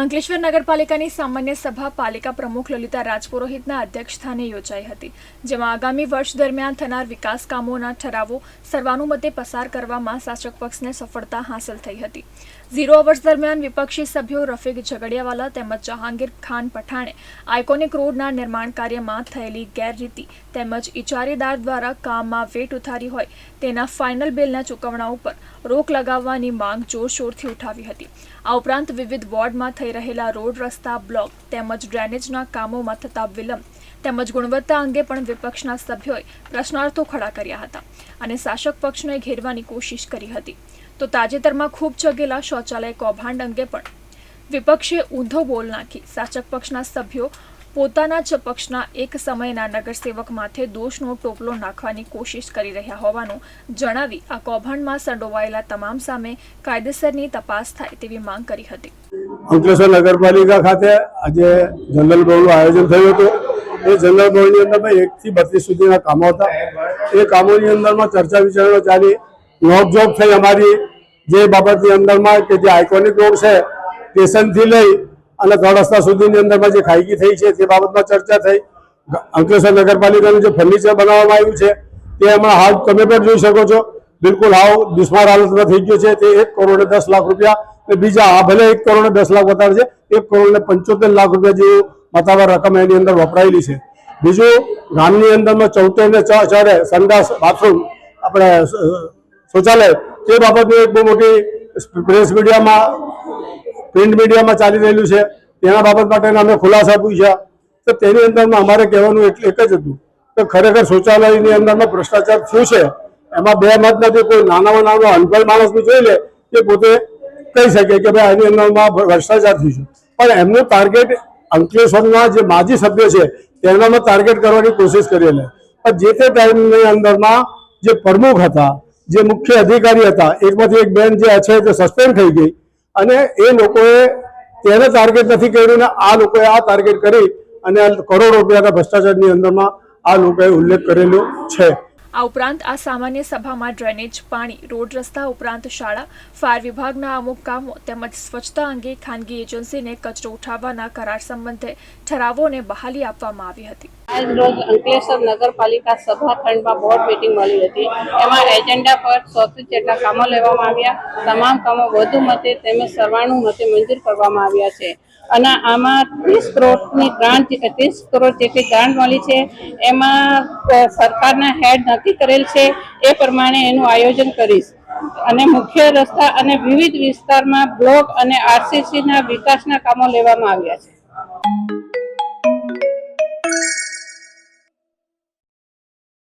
અંકલેશ્વર નગરપાલિકાની સામાન્ય સભા પાલિકા પ્રમુખ લલિતા રાજપુરોહિતના અધ્યક્ષસ્થાને યોજાઈ હતી, જેમાં આગામી વર્ષ દરમિયાન થનાર વિકાસ કામોના ઠરાવો સર્વાનુમતે પસાર કરવામાં શાસક પક્ષને સફળતા હાંસલ થઈ હતી। 0 અવર્સ દરમિયાન વિપક્ષી સભ્યો રફીક ઝઘડિયાવાલા તેમજ જહાંગીર ખાન પઠાણે આઇકોનિક રોડના નિર્માણ કાર્યમાં થયેલી ગેરરીતિ તેમજ ઇજારેદાર દ્વારા કામમાં વેટ ઉતારી હોય તેના ફાઇનલ બિલના ચૂકવણા ઉપર રોક લગાવવાની માંગ જોરશોરથી ઉઠાવી હતી। આ ઉપરાંત વિવિધ વોર્ડમાં થઈ રહેલા રોડ રસ્તા બ્લોક તેમજ ડ્રેનેજના કામોમાં થતા વિલંબ તેમજ ગુણવત્તા અંગે પણ વિપક્ષના સભ્યોએ પ્રશ્નાર્થો ખડા કર્યા હતા અને શાસક પક્ષને ઘેરવાની કોશિશ કરી હતી। તો તાજેતરમાં ખૂબ ચગેલા શૌચાલય કૌભાંડ અંગે પણ વિપક્ષે ઊંધો બોલ નાખી શાસક પક્ષના સભ્યો પોતાના જ પક્ષના એક સમયના નગરસેવક માથે દોષનો ટોપલો નાખવાની કોશિશ કરી રહ્યા હોવાનું જણાવી આ કૌભાંડમાં સંડોવાયેલા તમામ સામે કાયદેસરની તપાસ થાય તેવી માંગ કરી હતી। અંકલેશ્વર નગરપાલિકા ખાતે આજે જનરલ બોર્ડનું આયોજન થયું હતું। એ જનરલ બોર્ડની અંદરમાં 1 થી 32 સુધીના કામો હતા। એ કામોની અંદરમાં ચર્ચા વિચારણા ચાલી, નોકઝોક થઈ અમારી જે બાબતની અંદરમાં કે જે આઇકોનિક રોડ છે સ્ટેશનથી લઈ અને 3 રસ્તા સુધીની અંદરમાં જે ખાઈગી થઈ છે તે બાબતમાં ચર્ચા થઈ। અંકલેશ્વર નગરપાલિકાનું જે ફર્નિચર બનાવવામાં આવ્યું છે તે હમણાં હાલ તમે પણ જોઈ શકો છો, બિલકુલ હાવ દુશ્મન હાલતમાં થઈ ગયું છે। તે 1 કરોડ ને 10 લાખ રૂપિયા, બીજા આ ભલે 1 કરોડ ને 10 લાખ બતાવે છે, 1 કરોડ ને 75 લાખ રૂપિયા જેવું બતાવવા રકમ એની અંદર વપરાયેલી છે। બીજું ગામની અંદરમાં 74 ને 4 સંડાસ બાથરૂમ આપણે શૌચાલય તે બાબતની એક બહુ મોટી પ્રેસ મીડિયામાં પ્રિન્ટ મીડિયામાં ચાલી રહેલું છે। તેના બાબત માટે અમે ખુલાસા પૂછ્યા તો તેની અંદરમાં અમારે કહેવાનું એક જ હતું કે ખરેખર શૌચાલયની અંદરમાં ભ્રષ્ટાચાર થયું છે, એમાં બે મત નથી। કોઈ નાનામાં નાનો અનપઢ માણસ બી જોઈ લે તે પોતે કહી શકે કે ભાઈ આની અંદરમાં ભ્રષ્ટાચાર થયું છે, પણ એમનું ટાર્ગેટ અંકલેશ્વરના જે માજી સભ્ય છે તેનામાં ટાર્ગેટ કરવાની કોશિશ કરેલી। પણ જે તે ટાઈમની અંદરમાં જે પ્રમુખ હતા, જે મુખ્ય અધિકારી હતા, એકમાંથી એક બેન જે છે તે સસ્પેન્ડ થઈ ગઈ અને એ લોકોએ તેને ટાર્ગેટ નથી કર્યું ને આ લોકોએ આ ટાર્ગેટ કરી અને કરોડો રૂપિયાના ભ્રષ્ટાચારની અંદરમાં આ લોકોએ ઉલ્લેખ કરેલો છે। આ ઉપરાંત આ સામાન્ય સભામાં ડ્રેનેજ, પાણી, રોડ રસ્તા ઉપરાંત શાળા, ફાયર વિભાગના અમુક કામો તેમજ સ્વચ્છતા અંગે ખાનગી એજન્સીને કચરો ઉઠાવવાના કરાર સંબંધે ઠરાવોને બહાલી આપવામાં આવી હતી। આજ રોજ અંકલેશ્વર નગરપાલિકા સભાખંડમાં બોર્ડ મીટિંગ મળી હતી। એમાં એજન્ડા પર 100 જેટલા કામો લેવામાં આવ્યા। તમામ કામો વધુ મતે તેમજ સર્વાનુમતે મંજૂર કરવામાં આવ્યા છે અને આમાં 30 કરોડની ગ્રાન્ટ 30 કરોડ જેટલી ગ્રાન્ટ મળી છે। એમાં સરકારના હેડ નક્કી કરેલ છે એ પ્રમાણે એનું આયોજન કરીશ અને મુખ્ય રસ્તા અને વિવિધ વિસ્તારમાં બ્લોક અને આરસીસીના વિકાસના કામો લેવામાં આવ્યા છે।